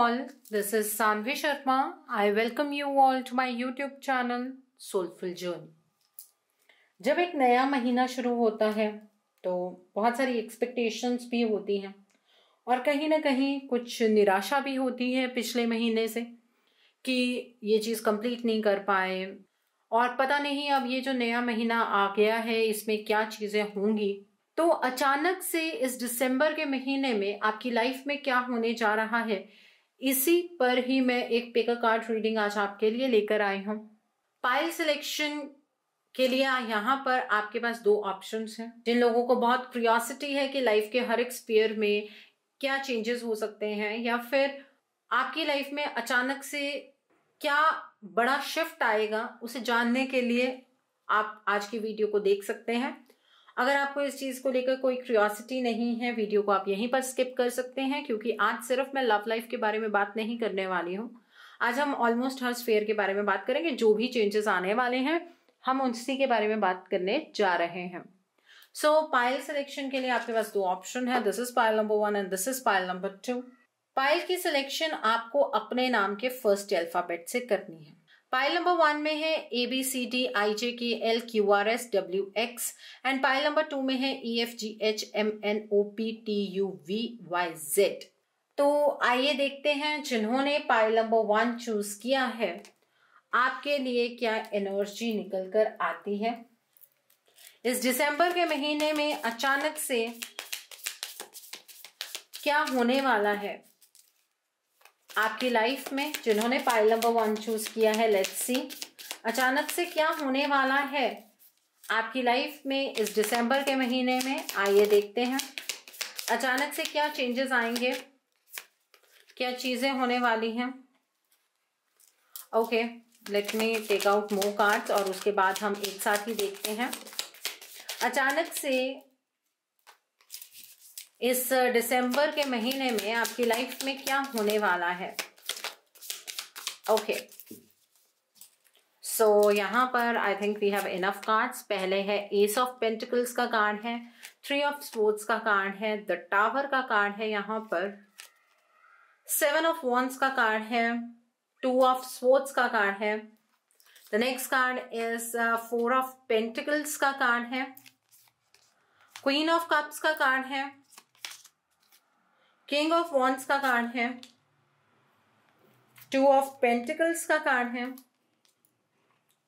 all, this is Sanvi Sharma. I welcome you all to my YouTube channel Soulful Journey. जब एक नया महीना शुरू होता है तो बहुत सारी एक्सपेक्टेशंस भी होती हैं और कहीं ना कहीं कुछ निराशा भी होती है पिछले महीने से कि ये चीज़ कंप्लीट नहीं कर पाए और पता नहीं अब ये जो नया महीना आ गया है इसमें क्या चीज़ें होंगी। तो अचानक से इस दिसंबर के महीने में आपकी लाइफ में क्या होने जा रहा है, इसी पर ही मैं एक पिक अ कार्ड रीडिंग आज आपके लिए लेकर आई हूँ। पाइल सिलेक्शन के लिए यहाँ पर आपके पास दो ऑप्शंस हैं। जिन लोगों को बहुत क्यूरियोसिटी है कि लाइफ के हर एक स्फीयर में क्या चेंजेस हो सकते हैं या फिर आपकी लाइफ में अचानक से क्या बड़ा शिफ्ट आएगा, उसे जानने के लिए आप आज की वीडियो को देख सकते हैं। अगर आपको इस चीज को लेकर कोई क्यूरियोसिटी नहीं है, वीडियो को आप यहीं पर स्किप कर सकते हैं, क्योंकि आज सिर्फ मैं लव लाइफ के बारे में बात नहीं करने वाली हूँ। आज हम ऑलमोस्ट हर स्फीयर के बारे में बात करेंगे। जो भी चेंजेस आने वाले हैं हम उसी के बारे में बात करने जा रहे हैं। सो पाइल सिलेक्शन के लिए आपके पास दो ऑप्शन है। This is pile number 1 and this is pile number 2। Pile की सिलेक्शन आपको अपने नाम के फर्स्ट अल्फाबेट से करनी है। पाइल नंबर 1 में है ABCDIJKLQRSWX एंड पाइल नंबर 2 में है EFGHMNOPTUVYZ। तो आइए देखते हैं जिन्होंने पाइल नंबर 1 चूज किया है आपके लिए क्या एनर्जी निकल कर आती है इस दिसंबर के महीने में। अचानक से क्या होने वाला है आपकी लाइफ में, जिन्होंने पाइल नंबर 1 चूज किया है। लेट्स सी अचानक से क्या होने वाला है आपकी लाइफ में इस दिसंबर के महीने में। आइए देखते हैं अचानक से क्या चेंजेस आएंगे, क्या चीजें होने वाली हैं। Okay, let me take out more cards और उसके बाद हम एक साथ ही देखते हैं अचानक से इस दिसंबर के महीने में आपकी लाइफ में क्या होने वाला है। ओके, सो यहां पर I think we have enough cards. पहले है एस ऑफ पेंटिकल्स का कार्ड है, 3 ऑफ स्वॉर्ड्स का कार्ड है, द टावर का कार्ड है, यहां पर 7 ऑफ वॉन्ड्स का कार्ड है, 2 ऑफ स्वॉर्ड्स का कार्ड है। The next card is 4 of pentacles का कार्ड है, क्वीन ऑफ कप्स का कार्ड है, किंग ऑफ वॉन्ड्स का कार्ड है, 2 ऑफ पेंटिकल्स का कार्ड है,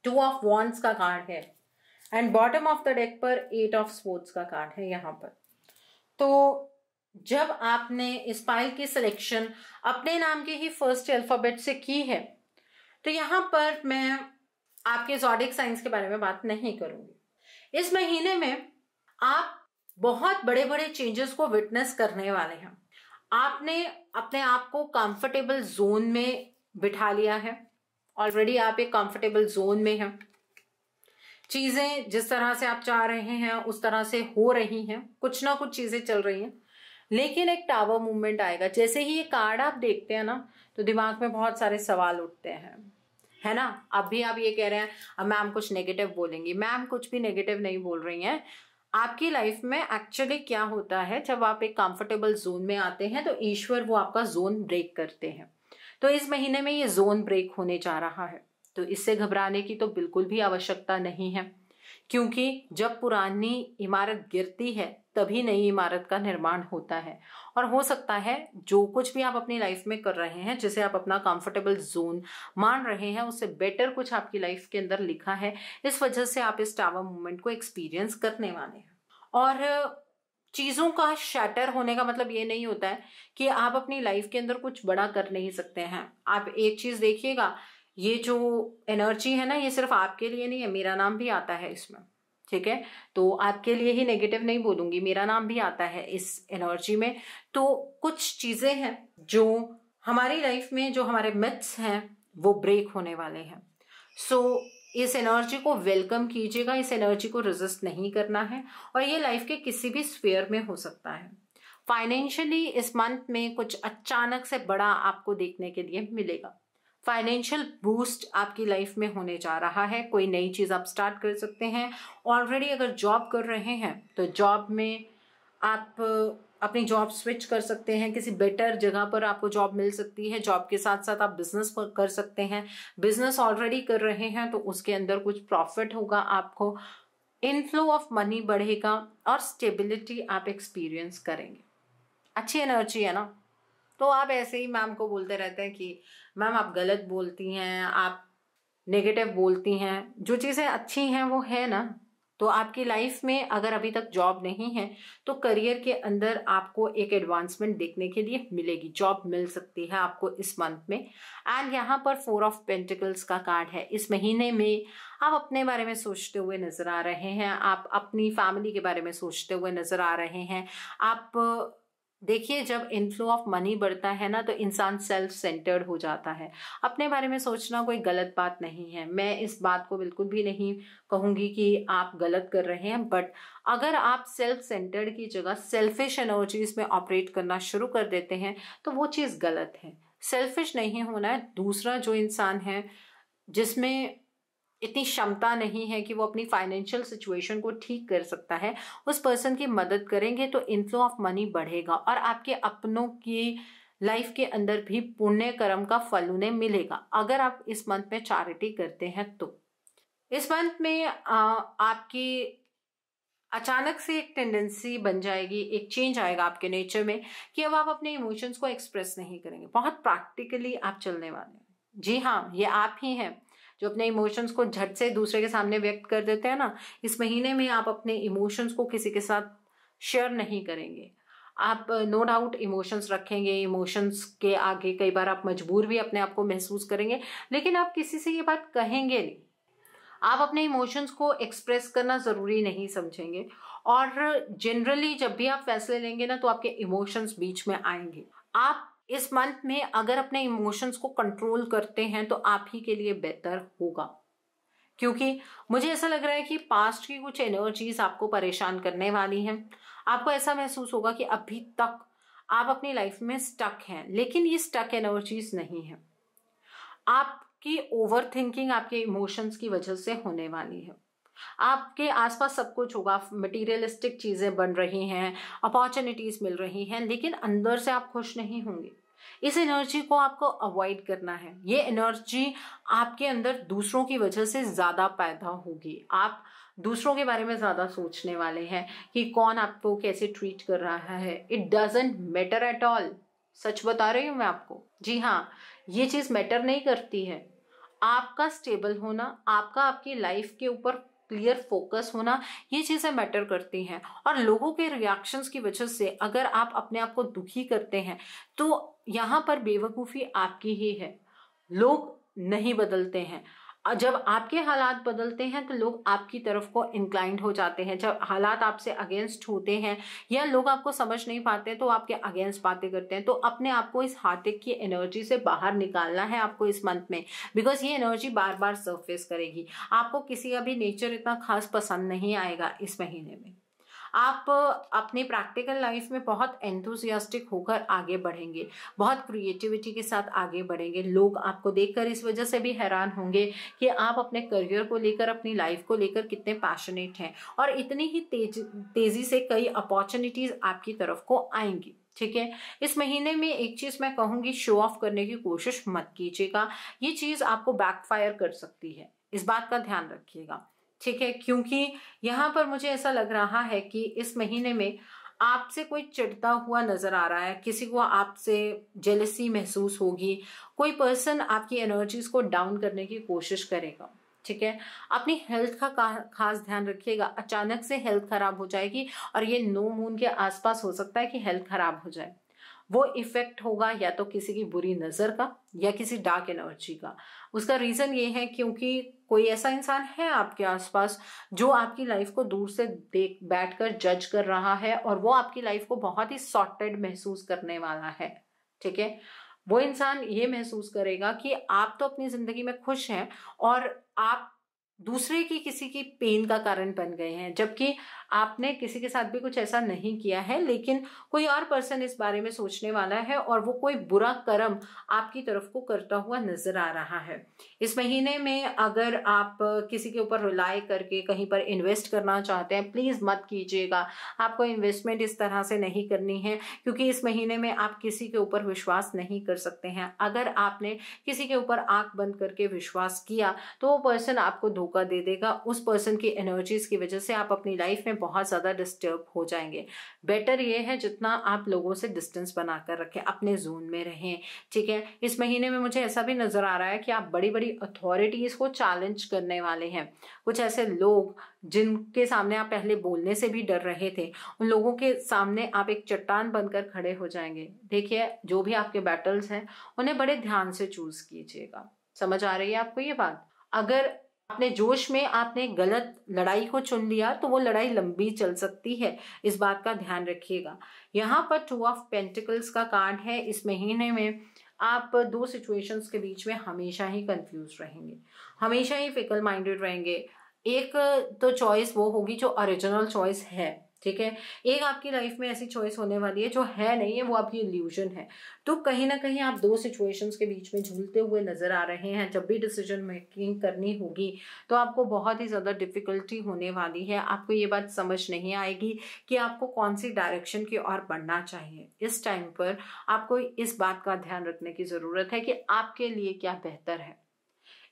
2 ऑफ वॉन्ड्स का कार्ड है and bottom of the deck पर 8 ऑफ स्वॉर्ड्स का कार्ड है यहां पर। तो जब आपने इस पाइल की सिलेक्शन अपने नाम के ही फर्स्ट अल्फाबेट से की है तो यहां पर मैं आपके ज़ोडिएक साइंस के बारे में बात नहीं करूंगी। इस महीने में आप बहुत बड़े बड़े चेंजेस को विटनेस करने वाले हैं। आपने अपने आप को कंफर्टेबल जोन में बिठा लिया है। ऑलरेडी आप एक कंफर्टेबल जोन में हैं। चीजें जिस तरह से आप चाह रहे हैं उस तरह से हो रही हैं, कुछ ना कुछ चीजें चल रही हैं, लेकिन एक टावर मूवमेंट आएगा। जैसे ही ये कार्ड आप देखते हैं ना तो दिमाग में बहुत सारे सवाल उठते हैं, है ना। अभी आप ये कह रहे हैं अब मैम कुछ नेगेटिव बोलेंगी। मैम कुछ भी नेगेटिव नहीं बोल रही हैं। आपकी लाइफ में एक्चुअली क्या होता है, जब आप एक कंफर्टेबल जोन में आते हैं तो ईश्वर वो आपका जोन ब्रेक करते हैं। तो इस महीने में ये जोन ब्रेक होने जा रहा है, तो इससे घबराने की तो बिल्कुल भी आवश्यकता नहीं है, क्योंकि जब पुरानी इमारत गिरती है तभी नई इमारत का निर्माण होता है। और हो सकता है जो कुछ भी आप अपनी लाइफ में कर रहे हैं, जिसे आप अपना कंफर्टेबल जोन मान रहे हैं, उससे बेटर कुछ आपकी लाइफ के अंदर लिखा है। इस वजह से आप इस टावर मूवमेंट को एक्सपीरियंस करने वाले हैं। और चीजों का शैटर होने का मतलब ये नहीं होता है कि आप अपनी लाइफ के अंदर कुछ बड़ा कर नहीं सकते हैं। आप एक चीज देखिएगा, ये जो एनर्जी है ना, ये सिर्फ आपके लिए नहीं है, मेरा नाम भी आता है इसमें, ठीक है। तो आपके लिए ही नेगेटिव नहीं बोलूंगी, मेरा नाम भी आता है इस एनर्जी में। तो कुछ चीजें हैं जो हमारी लाइफ में, जो हमारे मिथ्स हैं, वो ब्रेक होने वाले हैं। सो इस एनर्जी को वेलकम कीजिएगा, इस एनर्जी को रेजिस्ट नहीं करना है। और ये लाइफ के किसी भी स्फीयर में हो सकता है। फाइनेंशियली इस मंथ में कुछ अचानक से बड़ा आपको देखने के लिए मिलेगा। फाइनेंशियल बूस्ट आपकी लाइफ में होने जा रहा है। कोई नई चीज आप स्टार्ट कर सकते हैं। ऑलरेडी अगर जॉब कर रहे हैं तो जॉब में आप अपनी जॉब स्विच कर सकते हैं, किसी बेटर जगह पर आपको जॉब मिल सकती है। जॉब के साथ साथ आप बिजनेस कर सकते हैं, बिजनेस ऑलरेडी कर रहे हैं तो उसके अंदर कुछ प्रॉफिट होगा आपको, इनफ्लो ऑफ मनी बढ़ेगा और स्टेबिलिटी आप एक्सपीरियंस करेंगे। अच्छी एनर्जी है ना। तो आप ऐसे ही मैम को बोलते रहते हैं कि मैम आप गलत बोलती हैं, आप नेगेटिव बोलती हैं, जो चीज़ें अच्छी हैं वो है ना। तो आपकी लाइफ में अगर अभी तक जॉब नहीं है तो करियर के अंदर आपको एक एडवांसमेंट देखने के लिए मिलेगी, जॉब मिल सकती है आपको इस मंथ में। एंड यहाँ पर 4 ऑफ पेंटिकल्स का कार्ड है। इस महीने में आप अपने बारे में सोचते हुए नजर आ रहे हैं, आप अपनी फैमिली के बारे में सोचते हुए नजर आ रहे हैं। आप देखिए, जब इनफ्लो ऑफ मनी बढ़ता है ना तो इंसान सेल्फ सेंटर्ड हो जाता है। अपने बारे में सोचना कोई गलत बात नहीं है, मैं इस बात को बिल्कुल भी नहीं कहूंगी कि आप गलत कर रहे हैं, बट अगर आप सेल्फ सेंटर्ड की जगह सेल्फिश एनर्जीज में ऑपरेट करना शुरू कर देते हैं तो वो चीज़ गलत है। सेल्फिश नहीं होना है। दूसरा जो इंसान है जिसमें इतनी क्षमता नहीं है कि वो अपनी फाइनेंशियल सिचुएशन को ठीक कर सकता है, उस पर्सन की मदद करेंगे तो इनफ्लो ऑफ मनी बढ़ेगा और आपके अपनों की लाइफ के अंदर भी पुण्य कर्म का फल उन्हें मिलेगा अगर आप इस मंथ में चैरिटी करते हैं तो। इस मंथ में आपकी अचानक से एक टेंडेंसी बन जाएगी, एक चेंज आएगा आपके नेचर में कि अब आप अपने इमोशंस को एक्सप्रेस नहीं करेंगे। बहुत प्रैक्टिकली आप चलने वाले हैं। जी हाँ, ये आप ही हैं जो अपने इमोशंस को झट से दूसरे के सामने व्यक्त कर देते हैं ना। इस महीने में आप अपने इमोशंस को किसी के साथ शेयर नहीं करेंगे। आप नो डाउट इमोशंस रखेंगे, इमोशंस के आगे कई बार आप मजबूर भी अपने आप को महसूस करेंगे, लेकिन आप किसी से ये बात कहेंगे नहीं। आप अपने इमोशंस को एक्सप्रेस करना ज़रूरी नहीं समझेंगे और जनरली जब भी आप फैसले लेंगे ना तो आपके इमोशंस बीच में आएंगे। आप इस मंथ में अगर अपने इमोशंस को कंट्रोल करते हैं तो आप ही के लिए बेहतर होगा, क्योंकि मुझे ऐसा लग रहा है कि पास्ट की कुछ एनर्जीज आपको परेशान करने वाली हैं। आपको ऐसा महसूस होगा कि अभी तक आप अपनी लाइफ में स्टक हैं, लेकिन ये स्टक एनर्जीज नहीं है। आपकी ओवर थिंकिंग आपके इमोशंस की वजह से होने वाली है। आपके आसपास सब कुछ होगा, मटीरियलिस्टिक चीजें बन रही हैं, अपॉर्चुनिटीज मिल रही हैं, लेकिन अंदर से आप खुश नहीं होंगे। इस एनर्जी को आपको अवॉइड करना है। ये एनर्जी आपके अंदर दूसरों की वजह से ज्यादा पैदा होगी। आप दूसरों के बारे में ज्यादा सोचने वाले हैं कि कौन आपको कैसे ट्रीट कर रहा है। It doesn't matter at all. सच बता रही हूँ मैं आपको। जी हाँ, ये चीज मैटर नहीं करती है। आपका स्टेबल होना, आपका आपकी लाइफ के ऊपर क्लियर फोकस होना, ये चीजें मैटर करती हैं। और लोगों के रिएक्शंस की वजह से अगर आप अपने आप को दुखी करते हैं तो यहाँ पर बेवकूफ़ी आपकी ही है। लोग नहीं बदलते हैं। जब आपके हालात बदलते हैं तो लोग आपकी तरफ को इंक्लाइंड हो जाते हैं। जब हालात आपसे अगेंस्ट होते हैं या लोग आपको समझ नहीं पाते तो आपके अगेंस्ट बातें करते हैं। तो अपने आप को इस हार्टिक की एनर्जी से बाहर निकालना है आपको इस मंथ में, बिकॉज ये एनर्जी बार बार सरफेस करेगी। आपको किसी का भी नेचर इतना खास पसंद नहीं आएगा इस महीने में। आप अपनी प्रैक्टिकल लाइफ में बहुत एंथुसियास्टिक होकर आगे बढ़ेंगे, बहुत क्रिएटिविटी के साथ आगे बढ़ेंगे। लोग आपको देखकर इस वजह से भी हैरान होंगे कि आप अपने करियर को लेकर, अपनी लाइफ को लेकर कितने पैशनेट हैं और इतनी ही तेजी से कई अपॉर्चुनिटीज आपकी तरफ को आएंगी। ठीक है, इस महीने में एक चीज मैं कहूंगी, शो ऑफ करने की कोशिश मत कीजिएगा। ये चीज आपको बैकफायर कर सकती है, इस बात का ध्यान रखिएगा। ठीक है, क्योंकि यहाँ पर मुझे ऐसा लग रहा है कि इस महीने में आपसे कोई चिढ़ता हुआ नजर आ रहा है, किसी को आपसे जेलसी महसूस होगी, कोई पर्सन आपकी एनर्जीज को डाउन करने की कोशिश करेगा। ठीक है, अपनी हेल्थ का खास ध्यान रखिएगा। अचानक से हेल्थ खराब हो जाएगी और ये नो मून के आसपास हो सकता है कि हेल्थ खराब हो जाए। वो इफेक्ट होगा या तो किसी की बुरी नजर का या किसी डार्क एनर्जी का। उसका रीजन ये है क्योंकि कोई ऐसा इंसान है आपके आसपास जो आपकी लाइफ को दूर से देख बैठकर जज कर रहा है और वो आपकी लाइफ को बहुत ही सॉर्टेड महसूस करने वाला है। ठीक है, वो इंसान ये महसूस करेगा कि आप तो अपनी जिंदगी में खुश हैं और आप दूसरे की किसी की पेन का कारण बन गए हैं, जबकि आपने किसी के साथ भी कुछ ऐसा नहीं किया है, लेकिन कोई और पर्सन इस बारे में सोचने वाला है और वो कोई बुरा कर्म आपकी तरफ को करता हुआ नजर आ रहा है। इस महीने में अगर आप किसी के ऊपर रिलाई करके कहीं पर इन्वेस्ट करना चाहते हैं, प्लीज मत कीजिएगा। आपको इन्वेस्टमेंट इस तरह से नहीं करनी है, क्योंकि इस महीने में आप किसी के ऊपर विश्वास नहीं कर सकते हैं। अगर आपने किसी के ऊपर आंख बंद करके विश्वास किया तो वो पर्सन आपको धोखा दे देगा। उस पर्सन की एनर्जीज की वजह से आप अपनी लाइफ में बहुत ज्यादा डिस्टर्ब हो जाएंगे। बेटर ये है जितना आप लोगों से डिस्टेंस बनाकर रखें, अपने जोन में रहें, ठीक है। इस महीने में मुझे ऐसा भी नजर आ रहा है कि आप बड़ी बड़ी अथॉरिटीज को चैलेंज करने वाले हैं। कुछ ऐसे लोग जिनके सामने आप पहले बोलने से भी डर रहे थे, उन लोगों के सामने आप एक चट्टान बनकर खड़े हो जाएंगे। देखिए, जो भी आपके बैटल्स हैं उन्हें बड़े ध्यान से चूज कीजिएगा। समझ आ रही है आपको ये बात? अगर अपने जोश में आपने गलत लड़ाई को चुन लिया तो वो लड़ाई लंबी चल सकती है, इस बात का ध्यान रखिएगा। यहाँ पर 2 ऑफ पेंटिकल्स का कार्ड है। इस महीने में आप 2 सिचुएशंस के बीच में हमेशा ही कंफ्यूज रहेंगे, हमेशा ही फिकल माइंडेड रहेंगे। एक तो चॉइस वो होगी जो ओरिजिनल चॉइस है, ठीक है। एक आपकी लाइफ में ऐसी चॉइस होने वाली है जो है नहीं है, वो आपकी इल्यूजन है। तो कहीं ना कहीं आप 2 सिचुएशंस के बीच में झूलते हुए नजर आ रहे हैं। जब भी डिसीजन मेकिंग करनी होगी तो आपको बहुत ही ज्यादा डिफिकल्टी होने वाली है। आपको ये बात समझ नहीं आएगी कि आपको कौन सी डायरेक्शन की ओर बढ़ना चाहिए। इस टाइम पर आपको इस बात का ध्यान रखने की जरूरत है कि आपके लिए क्या बेहतर है।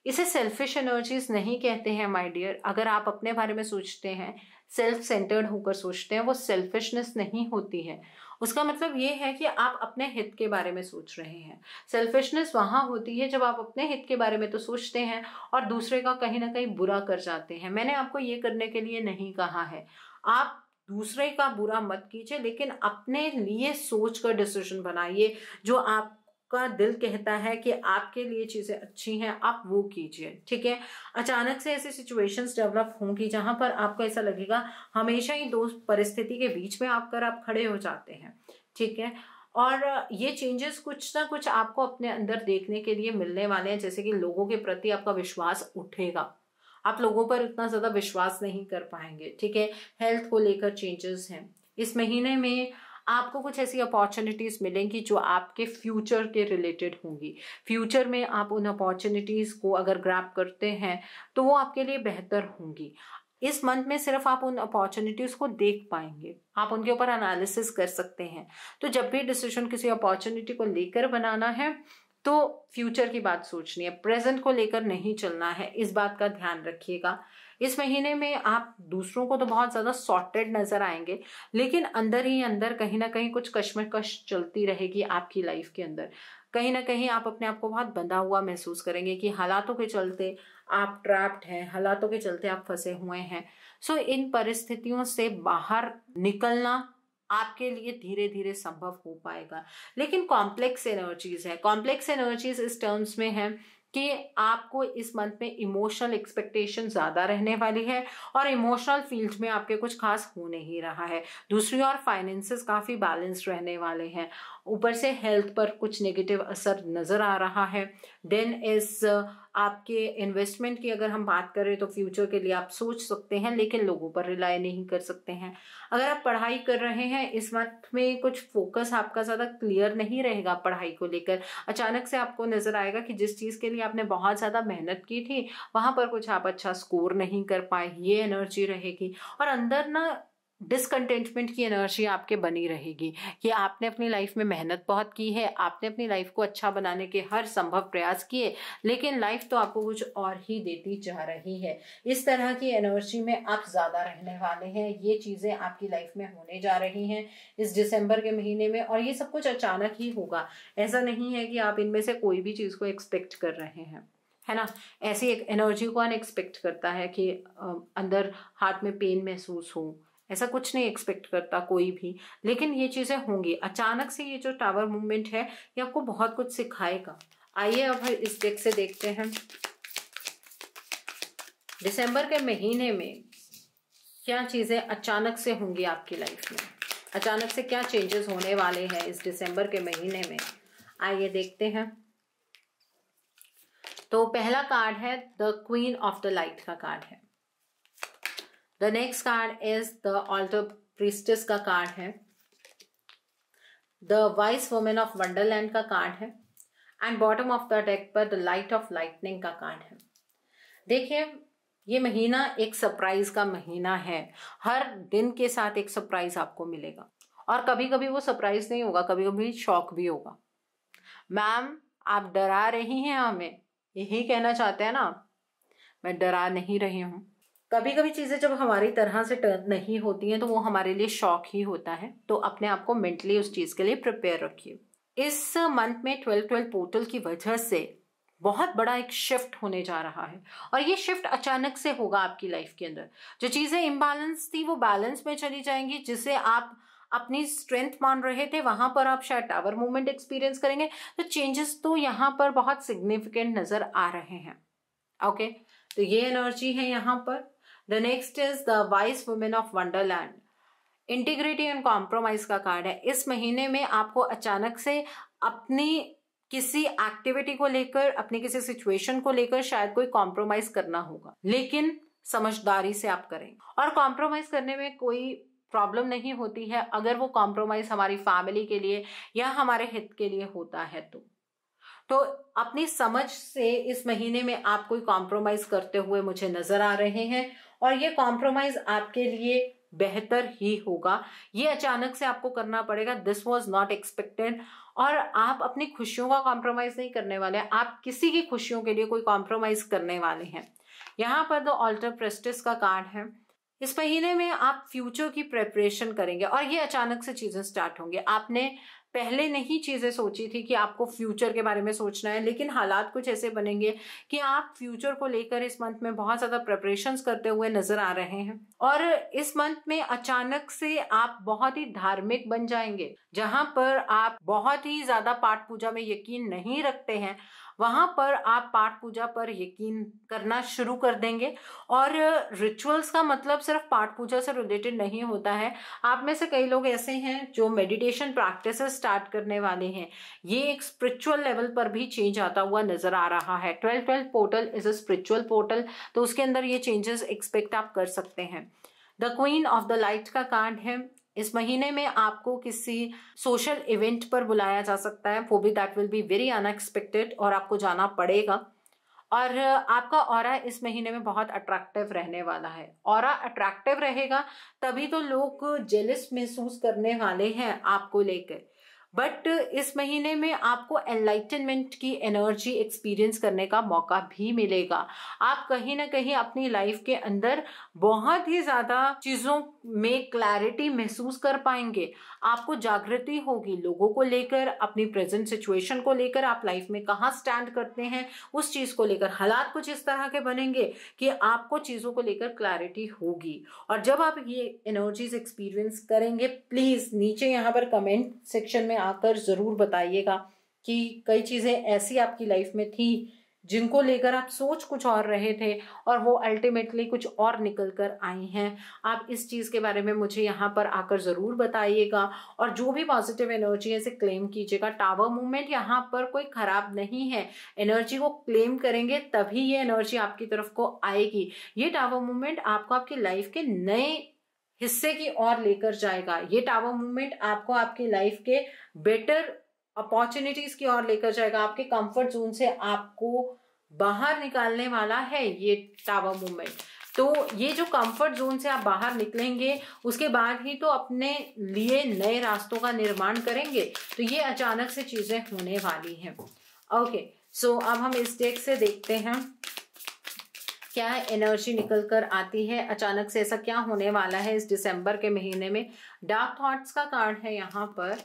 इसे सेल्फिश एनर्जीज नहीं कहते हैं माय डियर। अगर आप अपने बारे में सोचते हैं, सेल्फ सेंटर्ड होकर सोचते हैं, वो सेल्फिशनेस नहीं होती है। उसका मतलब ये है कि आप अपने हित के बारे में सोच रहे हैं। सेल्फिशनेस वहां होती है जब आप अपने हित के बारे में तो सोचते हैं और दूसरे का कहीं ना कहीं बुरा कर जाते हैं। मैंने आपको ये करने के लिए नहीं कहा है, आप दूसरे का बुरा मत कीजिए, लेकिन अपने लिए सोच कर डिसीजन बनाइए। जो आप का दिल कहता है कि आपके लिए चीजें अच्छी हैं, आप वो कीजिए, ठीक है। अचानक से ऐसी सिचुएशंस डेवलप होंगी जहां पर आपको ऐसा लगेगा हमेशा ही 2 परिस्थिति के बीच में आकर आप खड़े हो जाते हैं, ठीक है। और ये चेंजेस कुछ ना कुछ आपको अपने अंदर देखने के लिए मिलने वाले हैं, जैसे कि लोगों के प्रति आपका विश्वास उठेगा। आप लोगों पर इतना ज्यादा विश्वास नहीं कर पाएंगे, ठीक है। हेल्थ को लेकर चेंजेस हैं। इस महीने में आपको कुछ ऐसी अपॉर्चुनिटीज मिलेंगी जो आपके फ्यूचर के रिलेटेड होंगी। फ्यूचर में आप उन अपॉर्चुनिटीज को अगर ग्रैब करते हैं तो वो आपके लिए बेहतर होंगी। इस मंथ में सिर्फ आप उन अपॉर्चुनिटीज को देख पाएंगे, आप उनके ऊपर एनालिसिस कर सकते हैं। तो जब भी डिसीजन किसी अपॉर्चुनिटी को लेकर बनाना है तो फ्यूचर की बात सोचनी है, प्रेजेंट को लेकर नहीं चलना है। इस बात का ध्यान रखिएगा। इस महीने में आप दूसरों को तो बहुत ज्यादा सॉर्टेड नजर आएंगे, लेकिन अंदर ही अंदर कहीं ना कहीं कुछ कश्मकश चलती रहेगी आपकी लाइफ के अंदर। कहीं ना कहीं आप अपने आप को बहुत बंधा हुआ महसूस करेंगे कि हालातों के चलते आप ट्रैप्ड हैं, हालातों के चलते आप फंसे हुए हैं। सो इन परिस्थितियों से बाहर निकलना आपके लिए धीरे धीरे संभव हो पाएगा। लेकिन कॉम्प्लेक्स एनर्जीज है, कॉम्प्लेक्स एनर्जीज इस टर्म्स में है कि आपको इस मंथ में इमोशनल एक्सपेक्टेशन ज्यादा रहने वाली है और इमोशनल फील्ड में आपके कुछ खास हो नहीं रहा है। दूसरी ओर फाइनेंसेस काफी बैलेंस्ड रहने वाले हैं। ऊपर से हेल्थ पर कुछ नेगेटिव असर नजर आ रहा है। देन इस आपके इन्वेस्टमेंट की अगर हम बात करें तो फ्यूचर के लिए आप सोच सकते हैं, लेकिन लोगों पर रिलाई नहीं कर सकते हैं। अगर आप पढ़ाई कर रहे हैं, इस मंथ में कुछ फोकस आपका ज्यादा क्लियर नहीं रहेगा पढ़ाई को लेकर। अचानक से आपको नजर आएगा कि जिस चीज के लिए आपने बहुत ज्यादा मेहनत की थी वहां पर कुछ आप अच्छा स्कोर नहीं कर पाए, ये एनर्जी रहेगी। और अंदर ना डिसकंटेंटमेंट की एनर्जी आपके बनी रहेगी कि आपने अपनी लाइफ में मेहनत बहुत की है, आपने अपनी लाइफ को अच्छा बनाने के हर संभव प्रयास किए, लेकिन लाइफ तो आपको कुछ और ही देती जा रही है। इस तरह की एनर्जी में आप ज्यादा रहने वाले हैं। ये चीजें आपकी लाइफ में होने जा रही हैं इस दिसंबर के महीने में, और ये सब कुछ अचानक ही होगा। ऐसा नहीं है कि आप इनमें से कोई भी चीज को एक्सपेक्ट कर रहे हैं, है ना। ऐसी एक एनर्जी को अनएक्सपेक्ट करता है कि अंदर हाथ में पेन महसूस हो, ऐसा कुछ नहीं एक्सपेक्ट करता कोई भी। लेकिन ये चीजें होंगी अचानक से। ये जो टावर मूवमेंट है ये आपको बहुत कुछ सिखाएगा। आइए अब इस डेक से देखते हैं दिसंबर के महीने में क्या चीजें अचानक से होंगी आपकी लाइफ में, अचानक से क्या चेंजेस होने वाले हैं इस दिसंबर के महीने में। आइए देखते हैं। तो पहला कार्ड है the queen of the light का कार्ड है। The next card is the altar priestess का कार्ड है। The wise women of wonderland का कार्ड है। And bottom of the deck पर द लाइट ऑफ लाइटनिंग का कार्ड है। देखिए, ये महीना एक सरप्राइज का महीना है। हर दिन के साथ एक सरप्राइज आपको मिलेगा, और कभी कभी वो सरप्राइज नहीं होगा, कभी कभी शॉक भी होगा। मैम, आप डरा रही हैं हमें, यही कहना चाहते हैं ना? मैं डरा नहीं रही हूँ। कभी कभी चीजें जब हमारी तरह से टर्न नहीं होती हैं तो वो हमारे लिए शॉक ही होता है। तो अपने आप को मेंटली उस चीज के लिए प्रिपेयर रखिए। इस मंथ में 12-12 पोर्टल की वजह से बहुत बड़ा एक शिफ्ट होने जा रहा है, और ये शिफ्ट अचानक से होगा आपकी लाइफ के अंदर। जो चीजें इम्बैलेंस थी वो बैलेंस में चली जाएंगी। जिसे आप अपनी स्ट्रेंथ मान रहे थे वहां पर आप शायद टावर मूवमेंट एक्सपीरियंस करेंगे। तो चेंजेस तो यहाँ पर बहुत सिग्निफिकेंट नजर आ रहे हैं। ओके, तो ये एनर्जी है यहाँ पर। The next is the wise women of Wonderland. Integrity and compromise का कार्ड है। इस महीने में आपको अचानक से अपनी किसी एक्टिविटी को लेकर, अपनी किसी सिचुएशन को लेकर शायद कोई कॉम्प्रोमाइज करना होगा, लेकिन समझदारी से आप करें। और कॉम्प्रोमाइज करने में कोई प्रॉब्लम नहीं होती है अगर वो कॉम्प्रोमाइज हमारी फैमिली के लिए या हमारे हित के लिए होता है। तो अपनी समझ से इस महीने में आप कोई कॉम्प्रोमाइज करते हुए मुझे नजर आ रहे हैं, और ये कॉम्प्रोमाइज आपके लिए बेहतर ही होगा। ये अचानक से आपको करना पड़ेगा। This was not expected. और आप अपनी खुशियों का कॉम्प्रोमाइज नहीं करने वाले, आप किसी की खुशियों के लिए कोई कॉम्प्रोमाइज करने वाले हैं। यहाँ पर द ऑल्टर प्रेस्टिस का कार्ड है। इस महीने में आप फ्यूचर की प्रेपरेशन करेंगे, और ये अचानक से चीजें स्टार्ट होंगी। आपने पहले नहीं चीजें सोची थी कि आपको फ्यूचर के बारे में सोचना है, लेकिन हालात कुछ ऐसे बनेंगे कि आप फ्यूचर को लेकर इस मंथ में बहुत ज्यादा प्रिपरेशंस करते हुए नजर आ रहे हैं। और इस मंथ में अचानक से आप बहुत ही धार्मिक बन जाएंगे। जहां पर आप बहुत ही ज्यादा पाठ पूजा में यकीन नहीं रखते हैं, वहां पर आप पाठ पूजा पर यकीन करना शुरू कर देंगे। और रिचुअल्स का मतलब सिर्फ पाठ पूजा से रिलेटेड नहीं होता है। आप में से कई लोग ऐसे हैं जो मेडिटेशन प्रैक्टिसेस स्टार्ट करने वाले हैं। ये एक स्पिरिचुअल लेवल पर भी चेंज आता हुआ नजर आ रहा है। 12-12 portal is a spiritual portal, तो उसके अंदर ये चेंजेस एक्सपेक्ट आप कर सकते हैं। The queen of the light का कार्ड है। इस महीने में आपको किसी सोशल इवेंट पर बुलाया जा सकता है, वो भी that will be very unexpected, और आपको जाना पड़ेगा। और आपका ऑरा इस महीने में बहुत अट्रैक्टिव रहने वाला है। ऑरा अट्रैक्टिव रहेगा तभी तो लोग जेलस महसूस करने वाले हैं आपको लेकर। बट इस महीने में आपको एनलाइटनमेंट की एनर्जी एक्सपीरियंस करने का मौका भी मिलेगा। आप कहीं ना कहीं अपनी लाइफ के अंदर बहुत ही ज्यादा चीजों में क्लैरिटी महसूस कर पाएंगे। आपको जागृति होगी लोगों को लेकर, अपनी प्रेजेंट सिचुएशन को लेकर, आप लाइफ में कहाँ स्टैंड करते हैं उस चीज को लेकर। हालात कुछ इस तरह के बनेंगे कि आपको चीजों को लेकर क्लैरिटी होगी। और जब आप ये एनर्जीज एक्सपीरियंस करेंगे, प्लीज नीचे यहाँ पर कमेंट सेक्शन में आकर जरूर बताइएगा कि कई चीजें ऐसी आपकी लाइफ में थी जिनको लेकर आप सोच कुछ और रहे थे और वो अल्टीमेटली कुछ और निकल कर आई हैं। आप इस चीज के बारे में मुझे यहाँ पर आकर जरूर बताइएगा, और जो भी पॉजिटिव एनर्जी है इसे क्लेम कीजिएगा। टावर मूवमेंट यहाँ पर कोई खराब नहीं है। एनर्जी को क्लेम करेंगे तभी ये एनर्जी आपकी तरफ को आएगी। ये टावर मूवमेंट आपको आपकी लाइफ के नए हिस्से की ओर लेकर जाएगा। ये टावर मूवमेंट आपको आपकी लाइफ के बेटर अपॉर्चुनिटीज की ओर लेकर जाएगा। आपके कंफर्ट जोन से आपको बाहर निकालने वाला है ये टावर मूवमेंट। तो ये जो कंफर्ट जोन से आप बाहर निकलेंगे उसके बाद ही तो अपने लिए नए रास्तों का निर्माण करेंगे। तो ये अचानक से चीजें होने वाली हैं। ओके, सो अब हम इस डेक से देखते हैं क्या एनर्जी निकल कर आती है। अचानक से ऐसा क्या होने वाला है इस दिसंबर के महीने में। डार्क थॉट्स का कार्ड है यहाँ पर,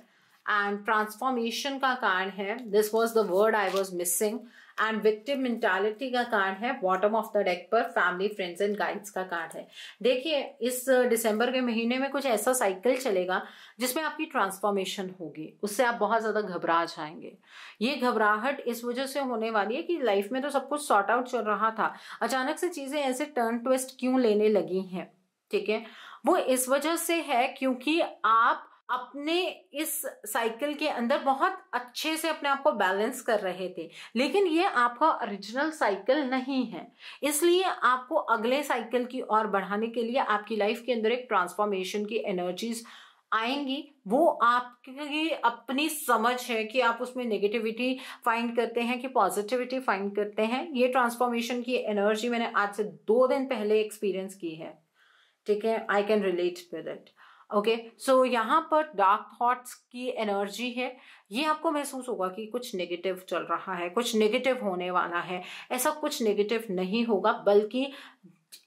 एंड ट्रांसफॉर्मेशन का कार्ड है। This was the word I was missing. And victim mentality का कार्ड है। बॉटम ऑफ द डेक पर फैमिली, फ्रेंड्स एंड गाइड्स का कार्ड है। देखिए, इस दिसंबर के महीने में कुछ ऐसा साइकिल चलेगा जिसमें आपकी ट्रांसफॉर्मेशन होगी। उससे आप बहुत ज्यादा घबरा जाएंगे। ये घबराहट इस वजह से होने वाली है कि लाइफ में तो सब कुछ सॉर्ट आउट चल रहा था, अचानक से चीजें ऐसे टर्न ट्विस्ट क्यों लेने लगी हैं। ठीक है, वो इस वजह से है क्योंकि आप अपने इस साइकिल के अंदर बहुत अच्छे से अपने आप को बैलेंस कर रहे थे, लेकिन ये आपका ओरिजिनल साइकिल नहीं है। इसलिए आपको अगले साइकिल की ओर बढ़ाने के लिए आपकी लाइफ के अंदर एक ट्रांसफॉर्मेशन की एनर्जीज आएंगी। वो आपकी अपनी समझ है कि आप उसमें नेगेटिविटी फाइंड करते हैं कि पॉजिटिविटी फाइंड करते हैं। ये ट्रांसफॉर्मेशन की एनर्जी मैंने आज से 2 दिन पहले एक्सपीरियंस की है, ठीक है। I can relate with it. Okay, so यहाँ पर डार्क थॉट्स की एनर्जी है। ये आपको महसूस होगा कि कुछ नेगेटिव चल रहा है, कुछ नेगेटिव होने वाला है। ऐसा कुछ नेगेटिव नहीं होगा, बल्कि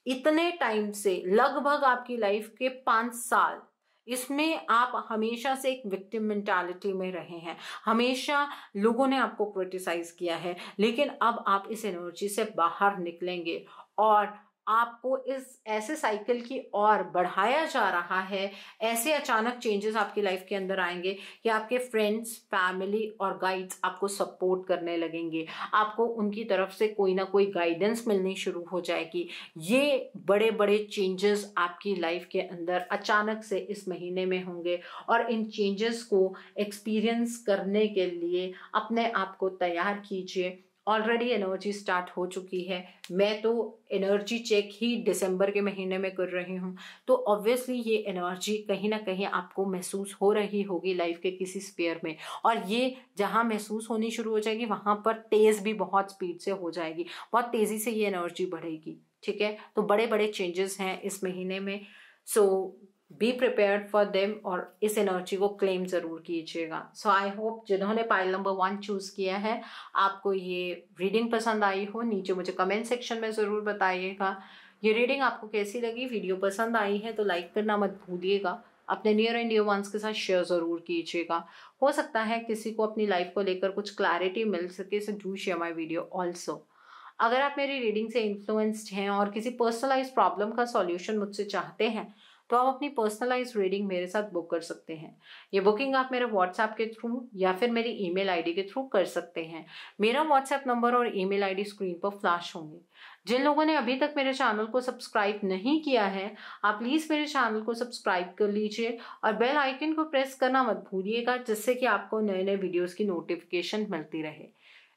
इतने टाइम से लगभग आपकी लाइफ के 5 साल इसमें आप हमेशा से एक विक्टिम मेंटालिटी में रहे हैं। हमेशा लोगों ने आपको क्रिटिसाइज किया है, लेकिन अब आप इस एनर्जी से बाहर निकलेंगे और आपको इस ऐसे साइकिल की ओर बढ़ाया जा रहा है। ऐसे अचानक चेंजेस आपकी लाइफ के अंदर आएंगे कि आपके फ्रेंड्स, फैमिली और गाइड्स आपको सपोर्ट करने लगेंगे। आपको उनकी तरफ से कोई ना कोई गाइडेंस मिलनी शुरू हो जाएगी। ये बड़े बड़े चेंजेस आपकी लाइफ के अंदर अचानक से इस महीने में होंगे और इन चेंजेस को एक्सपीरियंस करने के लिए अपने आप को तैयार कीजिए। ऑलरेडी एनर्जी स्टार्ट हो चुकी है। मैं तो एनर्जी चेक ही दिसंबर के महीने में कर रही हूँ, तो ऑब्वियसली ये एनर्जी कहीं ना कहीं आपको महसूस हो रही होगी लाइफ के किसी स्पेयर में, और ये जहाँ महसूस होनी शुरू हो जाएगी वहां पर तेज भी बहुत स्पीड से हो जाएगी, बहुत तेजी से ये एनर्जी बढ़ेगी, ठीक है। तो बड़े बड़े चेंजेस हैं इस महीने में, सो बी प्रिपेयर्ड फॉर देम और इस एनर्जी को क्लेम जरूर कीजिएगा। सो आई होप जिन्होंने पाइल नंबर 1 चूज किया है आपको ये रीडिंग पसंद आई हो। नीचे मुझे कमेंट सेक्शन में जरूर बताइएगा ये रीडिंग आपको कैसी लगी। वीडियो पसंद आई है तो लाइक करना मत भूलिएगा। अपने नियर एंड डियर वंस के साथ शेयर जरूर कीजिएगा। हो सकता है किसी को अपनी लाइफ को लेकर कुछ क्लैरिटी मिल सके, so do share my video also. अगर आप मेरी रीडिंग से इन्फ्लुएंस्ड हैं और किसी पर्सनलाइज प्रॉब्लम का सॉल्यूशन मुझसे चाहते हैं तो आप अपनी पर्सनलाइज रीडिंग मेरे साथ बुक कर सकते हैं। ये बुकिंग आप मेरे व्हाट्सएप के थ्रू या फिर मेरी ईमेल आईडी के थ्रू कर सकते हैं। मेरा व्हाट्सएप नंबर और ईमेल आईडी स्क्रीन पर फ्लैश होंगे। जिन लोगों ने अभी तक मेरे चैनल को सब्सक्राइब नहीं किया है आप प्लीज मेरे चैनल को सब्सक्राइब कर लीजिए और बेल आइकन को प्रेस करना मत भूलिएगा, जिससे कि आपको नए नए वीडियोस की नोटिफिकेशन मिलती रहे।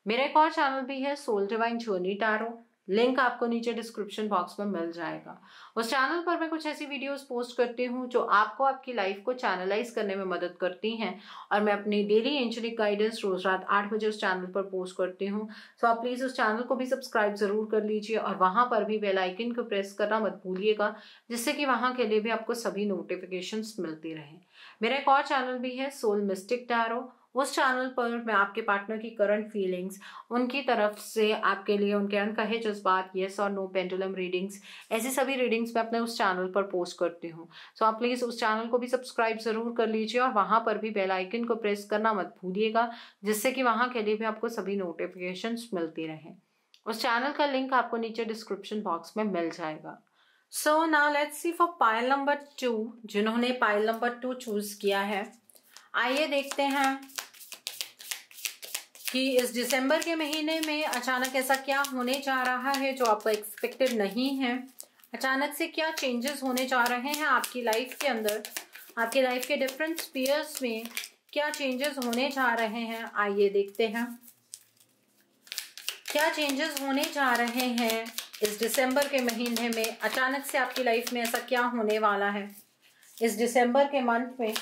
मेरा एक और चैनल भी है soul divine journey tarot, link आपको नीचे डिस्क्रिप्शन बॉक्स में मिल जाएगा। उस चैनल पर मैं कुछ ऐसी वीडियोस पोस्ट करती हूँ जो आपको आपकी लाइफ को चैनलाइज करने में मदद करती हैं, और मैं अपनी डेली एंजेलिक गाइडेंस रोज रात 8 बजे उस चैनल पर पोस्ट करती हूँ। सो आप प्लीज उस चैनल को भी सब्सक्राइब जरूर कर लीजिए और वहां पर भी बेल आइकन को प्रेस करना मत भूलिएगा, जिससे कि वहां के लिए भी आपको सभी नोटिफिकेशंस मिलती रहे। मेरा एक और चैनल भी है सोल मिस्टिक टैरो। उस चैनल पर मैं आपके पार्टनर की करंट फीलिंग्स, उनकी तरफ से आपके लिए उनके अनकहे जज्बात, येस और नो, पेंडुलम रीडिंग्स, ऐसी सभी रीडिंग्स मैं अपने उस चैनल पर पोस्ट करती हूँ। सो आप प्लीज उस चैनल को भी सब्सक्राइब जरूर कर लीजिए और वहां पर भी बेल आइकन को प्रेस करना मत भूलिएगा, जिससे कि वहां के लिए भी आपको सभी नोटिफिकेशंस मिलती रहे। उस चैनल का लिंक आपको नीचे डिस्क्रिप्शन बॉक्स में मिल जाएगा। So now let's see for pile number 2, जिन्होंने पाइल नंबर 2 चूज किया है। आइए देखते हैं कि इस दिसंबर के महीने में अचानक ऐसा क्या होने जा रहा है जो आपको एक्सपेक्टेड नहीं है। अचानक से क्या चेंजेस होने जा रहे हैं आपकी लाइफ के अंदर, आपकी लाइफ के डिफरेंट स्पीयर्स में क्या चेंजेस होने जा रहे हैं। आइए देखते हैं क्या चेंजेस होने जा रहे हैं इस दिसंबर के महीने में। अचानक से आपकी लाइफ में ऐसा क्या होने वाला है इस दिसंबर के मंथ में।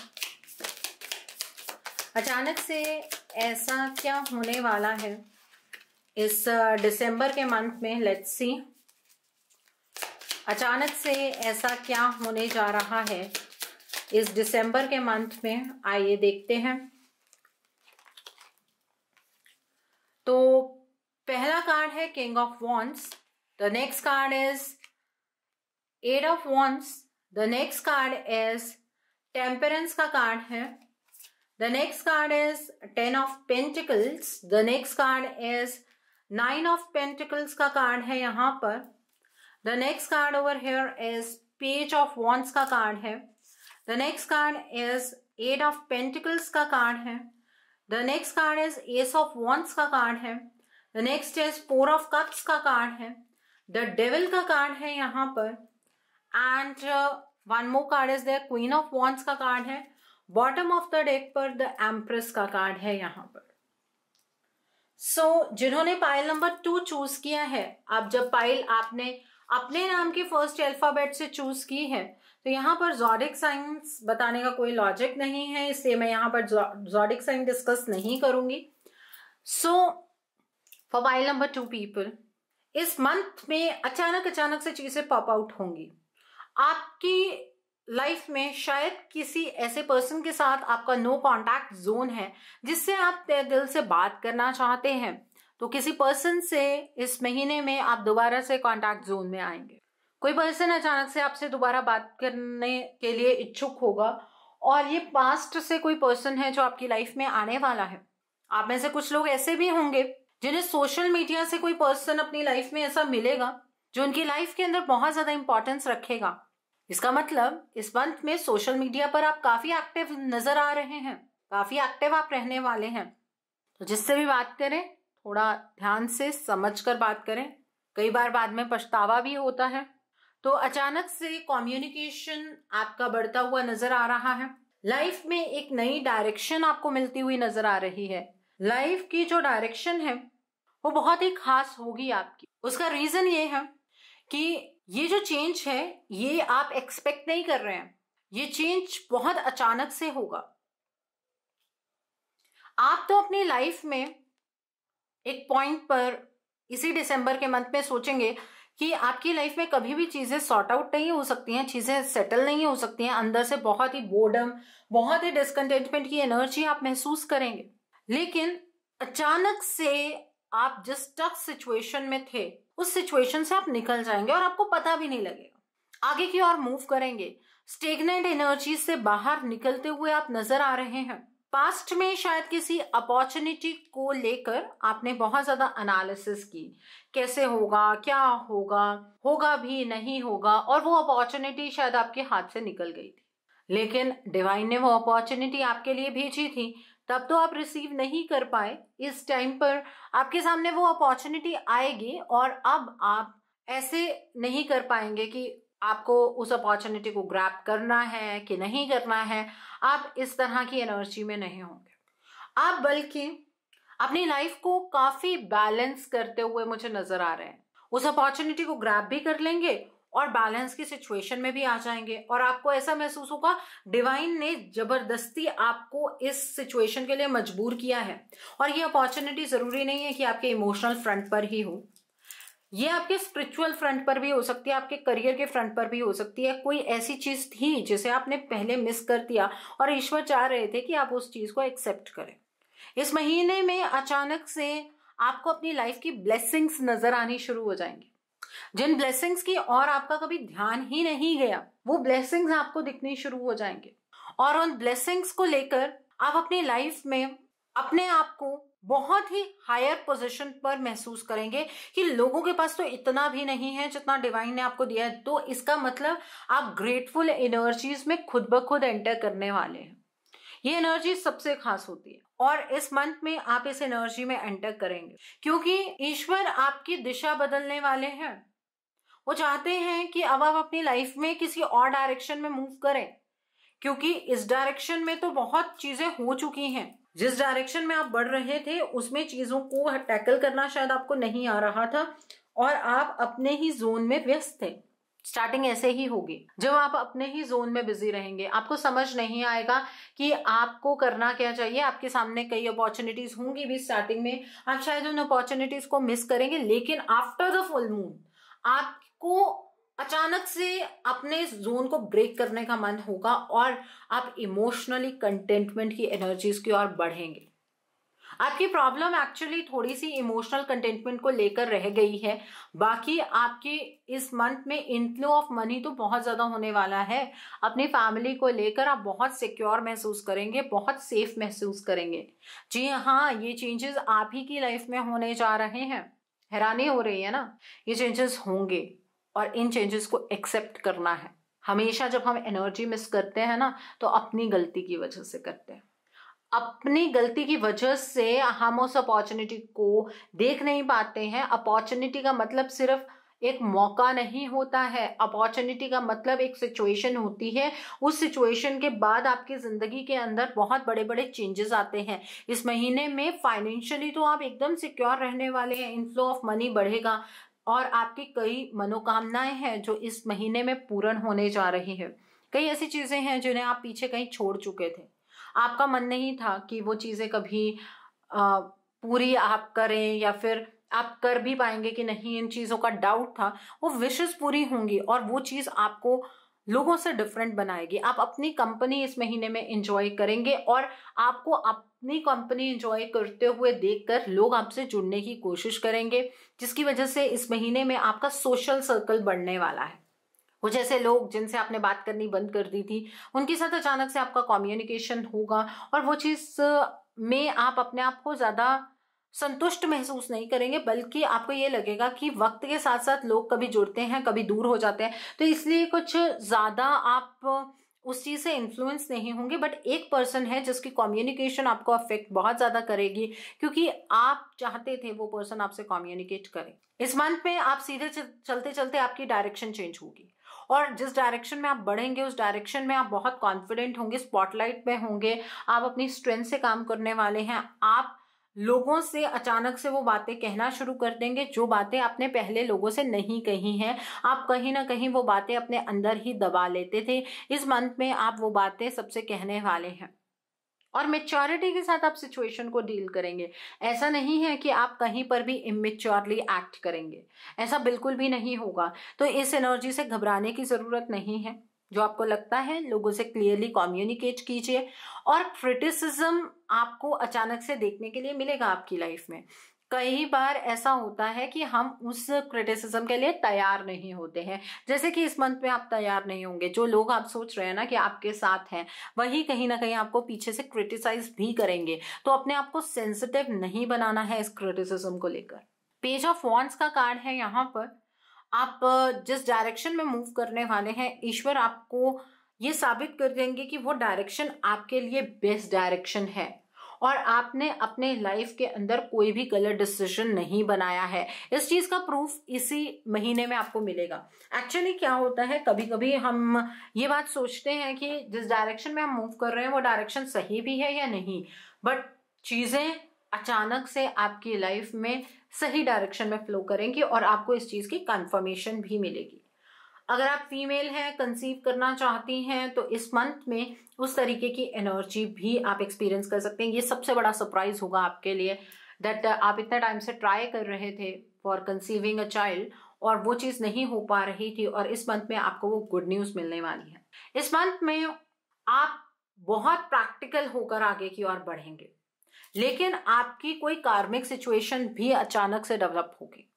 अचानक से ऐसा क्या होने वाला है इस दिसंबर के मंथ में। लेट्स सी अचानक से ऐसा क्या होने जा रहा है इस दिसंबर के मंथ में। आइए देखते हैं। तो पहला कार्ड है king of wands. The next card is 8 of wands. The next card is temperance का कार्ड है। The next card is 10 of Pentacles. The next card is 9 of Pentacles का कार्ड है यहाँ पर। The next card over here is Page of Wands का card है। The next card is 8 of Pentacles का card है। The next card is Ace of Wands का card है। The next is 4 of Cups का कार्ड है। The Devil का card है यहाँ पर। And one more card is there, Queen of Wands का कार्ड है। बॉटम ऑफ द डेक पर द एम्प्रेस का कार्ड है यहाँ पर। सो जिन्होंने पाइल नंबर 2 चूज किया है, अब जब पाइल आपने अपने नाम के फर्स्ट अल्फाबेट से चूज की है तो यहाँ पर ज़ोडिक साइंस बताने का कोई लॉजिक नहीं है, इसलिए मैं यहाँ पर ज़ोडिक साइन डिस्कस नहीं करूंगी। So for pile number 2 people, इस मंथ में अचानक से चीजें पॉप आउट होंगी। आपकी लाइफ में शायद किसी ऐसे पर्सन के साथ आपका नो कांटेक्ट जोन है जिससे आप दिल से बात करना चाहते हैं, तो किसी पर्सन से इस महीने में आप दोबारा से कांटेक्ट जोन में आएंगे। कोई पर्सन अचानक से आपसे दोबारा बात करने के लिए इच्छुक होगा और ये पास्ट से कोई पर्सन है जो आपकी लाइफ में आने वाला है। आप में से कुछ लोग ऐसे भी होंगे जिन्हें सोशल मीडिया से कोई पर्सन अपनी लाइफ में ऐसा मिलेगा जो उनकी लाइफ के अंदर बहुत ज्यादा इंपॉर्टेंस रखेगा। इसका मतलब इस मंथ में सोशल मीडिया पर आप काफी एक्टिव नजर आ रहे हैं, काफी एक्टिव आप रहने वाले हैं। तो जिससे भी बात करें थोड़ा ध्यान से समझ कर बात करें, कई बार बाद में पछतावा भी होता है। तो अचानक से कम्युनिकेशन आपका बढ़ता हुआ नजर आ रहा है। लाइफ में एक नई डायरेक्शन आपको मिलती हुई नजर आ रही है। लाइफ की जो डायरेक्शन है वो बहुत ही खास होगी आपकी। उसका रीजन ये है कि ये जो चेंज है ये आप एक्सपेक्ट नहीं कर रहे हैं, ये चेंज बहुत अचानक से होगा। आप तो अपनी लाइफ में एक पॉइंट पर इसी दिसंबर के मंथ में सोचेंगे कि आपकी लाइफ में कभी भी चीजें सॉर्ट आउट नहीं हो सकती हैं, चीजें सेटल नहीं हो सकती हैं। अंदर से बहुत ही बोर्डम, बहुत ही डिसकंटेंटमेंट की एनर्जी आप महसूस करेंगे। लेकिन अचानक से आप जिस टफ सिचुएशन में थे उस सिचुएशन से आप निकल जाएंगे और आपको पता भी नहीं लगेगा। आगे की ओर मूव करेंगे। स्टेगनेंट एनर्जी से बाहर निकलते हुए आप नजर आ रहे हैं। पास्ट में शायद किसी अपॉर्चुनिटी को लेकर आपने बहुत ज्यादा एनालिसिस की, कैसे होगा, क्या होगा, होगा भी नहीं होगा, और वो अपॉर्चुनिटी शायद आपके हाथ से निकल गई थी। लेकिन डिवाइन ने वो अपॉर्चुनिटी आपके लिए भेजी थी, तब तो आप रिसीव नहीं कर पाए। इस टाइम पर आपके सामने वो अपॉर्चुनिटी आएगी और अब आप ऐसे नहीं कर पाएंगे कि आपको उस अपॉर्चुनिटी को ग्रैब करना है कि नहीं करना है। आप इस तरह की एनर्जी में नहीं होंगे। आप बल्कि अपनी लाइफ को काफी बैलेंस करते हुए मुझे नजर आ रहे हैं। उस अपॉर्चुनिटी को ग्रैब भी कर लेंगे और बैलेंस की सिचुएशन में भी आ जाएंगे और आपको ऐसा महसूस होगा डिवाइन ने जबरदस्ती आपको इस सिचुएशन के लिए मजबूर किया है। और ये अपॉर्चुनिटी जरूरी नहीं है कि आपके इमोशनल फ्रंट पर ही हो, ये आपके स्पिरिचुअल फ्रंट पर भी हो सकती है, आपके करियर के फ्रंट पर भी हो सकती है। कोई ऐसी चीज थी जिसे आपने पहले मिस कर दिया और ईश्वर चाह रहे थे कि आप उस चीज को एक्सेप्ट करें। इस महीने में अचानक से आपको अपनी लाइफ की ब्लेसिंग्स नजर आनी शुरू हो जाएंगी। जिन ब्लेसिंग्स की और आपका कभी ध्यान ही नहीं गया वो ब्लेसिंग्स आपको दिखनी शुरू हो जाएंगे और उन ब्लेसिंग्स को लेकर आप अपनी लाइफ में अपने आप को बहुत ही हायर पोजीशन पर महसूस करेंगे कि लोगों के पास तो इतना भी नहीं है जितना डिवाइन ने आपको दिया है। तो इसका मतलब आप ग्रेटफुल एनर्जीज में खुद ब खुद एंटर करने वाले हैं। ये एनर्जी सबसे खास होती है और इस मंथ में आप इस एनर्जी में एंटर करेंगे क्योंकि ईश्वर आपकी दिशा बदलने वाले हैं। वो चाहते हैं कि अब आप अपनी लाइफ में किसी और डायरेक्शन में मूव करें, क्योंकि इस डायरेक्शन में तो बहुत चीजें हो चुकी हैं। जिस डायरेक्शन में आप बढ़ रहे थे उसमें चीजों को टैकल करना शायद आपको नहीं आ रहा था और आप अपने ही जोन में व्यस्त थे। स्टार्टिंग ऐसे ही होगी, जब आप अपने ही जोन में बिजी रहेंगे आपको समझ नहीं आएगा कि आपको करना क्या चाहिए। आपके सामने कई अपॉर्चुनिटीज होंगी भी स्टार्टिंग में, आप शायद उन अपॉर्चुनिटीज को मिस करेंगे, लेकिन आफ्टर द फुल मून आपको अचानक से अपने जोन को ब्रेक करने का मन होगा और आप इमोशनली कंटेंटमेंट की एनर्जीज की ओर बढ़ेंगे। आपकी प्रॉब्लम एक्चुअली थोड़ी सी इमोशनल कंटेंटमेंट को लेकर रह गई है। बाकी आपके इस मंथ में इनफ्लो ऑफ मनी तो बहुत ज्यादा होने वाला है। अपनी फैमिली को लेकर आप बहुत सिक्योर महसूस करेंगे, बहुत सेफ महसूस करेंगे। जी हाँ, ये चेंजेस आप ही की लाइफ में होने जा रहे हैं। हैरानी हो रही है ना? ये चेंजेस होंगे और इन चेंजेस को एक्सेप्ट करना है। हमेशा जब हम एनर्जी मिस करते हैं ना तो अपनी गलती की वजह से करते हैं। अपनी गलती की वजह से हम उस अपॉर्चुनिटी को देख नहीं पाते हैं। अपॉर्चुनिटी का मतलब सिर्फ एक मौका नहीं होता है। अपॉर्चुनिटी का मतलब एक सिचुएशन होती है, उस सिचुएशन के बाद आपकी जिंदगी के अंदर बहुत बड़े बड़े चेंजेस आते हैं। इस महीने में फाइनेंशियली तो आप एकदम सिक्योर रहने वाले हैं, इनफ्लो ऑफ मनी बढ़ेगा और आपकी कई मनोकामनाएं हैं जो इस महीने में पूर्ण होने जा रही है। कई ऐसी चीजें हैं जिन्हें आप पीछे कहीं छोड़ चुके थे, आपका मन नहीं था कि वो चीजें कभी पूरी आप करें या फिर आप कर भी पाएंगे कि नहीं, इन चीजों का डाउट था, वो विशेष पूरी होंगी और वो चीज आपको लोगों से डिफरेंट बनाएगी। आप अपनी कंपनी इस महीने में एंजॉय करेंगे और आपको अपनी कंपनी एंजॉय करते हुए देखकर लोग आपसे जुड़ने की कोशिश करेंगे, जिसकी वजह से इस महीने में आपका सोशल सर्कल बढ़ने वाला है। कुछ ऐसे लोग जिनसे आपने बात करनी बंद कर दी थी, उनके साथ अचानक से आपका कम्युनिकेशन होगा और वो चीज में आप अपने आप को ज्यादा संतुष्ट महसूस नहीं करेंगे, बल्कि आपको ये लगेगा कि वक्त के साथ साथ लोग कभी जुड़ते हैं, कभी दूर हो जाते हैं, तो इसलिए कुछ ज्यादा आप उस चीज से इन्फ्लुएंस नहीं होंगे। बट एक पर्सन है जिसकी कम्युनिकेशन आपको अफेक्ट बहुत ज्यादा करेगी, क्योंकि आप चाहते थे वो पर्सन आपसे कम्युनिकेट करे। इस मंथ में आप सीधे चलते चलते आपकी डायरेक्शन चेंज होगी और जिस डायरेक्शन में आप बढ़ेंगे उस डायरेक्शन में आप बहुत कॉन्फिडेंट होंगे, स्पॉटलाइट में होंगे, आप अपनी स्ट्रेंथ से काम करने वाले हैं। आप लोगों से अचानक से वो बातें कहना शुरू कर देंगे जो बातें आपने पहले लोगों से नहीं कही हैं। आप कहीं ना कहीं वो बातें अपने अंदर ही दबा लेते थे, इस मंथ में आप वो बातें सबसे कहने वाले हैं और मेच्योरिटी के साथ आप सिचुएशन को डील करेंगे। ऐसा नहीं है कि आप कहीं पर भी इमेच्योरली एक्ट करेंगे, ऐसा बिल्कुल भी नहीं होगा। तो इस एनर्जी से घबराने की जरूरत नहीं है। जो आपको लगता है लोगों से क्लियरली कम्युनिकेट कीजिए और क्रिटिसिज्म आपको अचानक से देखने के लिए मिलेगा आपकी लाइफ में। कई बार ऐसा होता है कि हम उस क्रिटिसिज्म के लिए तैयार नहीं होते हैं, जैसे कि इस मंथ में आप तैयार नहीं होंगे। जो लोग आप सोच रहे हैं ना कि आपके साथ हैं, वही कहीं ना कहीं आपको पीछे से क्रिटिसाइज भी करेंगे, तो अपने आप को सेंसिटिव नहीं बनाना है इस क्रिटिसिज्म को लेकर। पेज ऑफ वॉन्ड्स का कार्ड है यहाँ पर। आप जिस डायरेक्शन में मूव करने वाले हैं, ईश्वर आपको ये साबित कर देंगे कि वो डायरेक्शन आपके लिए बेस्ट डायरेक्शन है और आपने अपने लाइफ के अंदर कोई भी गलत डिसीजन नहीं बनाया है। इस चीज का प्रूफ इसी महीने में आपको मिलेगा। एक्चुअली क्या होता है, कभी कभी हम ये बात सोचते हैं कि जिस डायरेक्शन में हम मूव कर रहे हैं वो डायरेक्शन सही भी है या नहीं, बट चीजें अचानक से आपकी लाइफ में सही डायरेक्शन में फ्लो करेंगी और आपको इस चीज की कंफर्मेशन भी मिलेगी। अगर आप फीमेल हैं, कंसीव करना चाहती हैं, तो इस मंथ में उस तरीके की एनर्जी भी आप एक्सपीरियंस कर सकते हैं। ये सबसे बड़ा सरप्राइज होगा आपके लिए दैट आप इतने टाइम से ट्राई कर रहे थे फॉर कंसीविंग अ चाइल्ड और वो चीज नहीं हो पा रही थी और इस मंथ में आपको वो गुड न्यूज मिलने वाली है। इस मंथ में आप बहुत प्रैक्टिकल होकर आगे की ओर बढ़ेंगे, लेकिन आपकी कोई कार्मिक सिचुएशन भी अचानक से डेवलप होगी।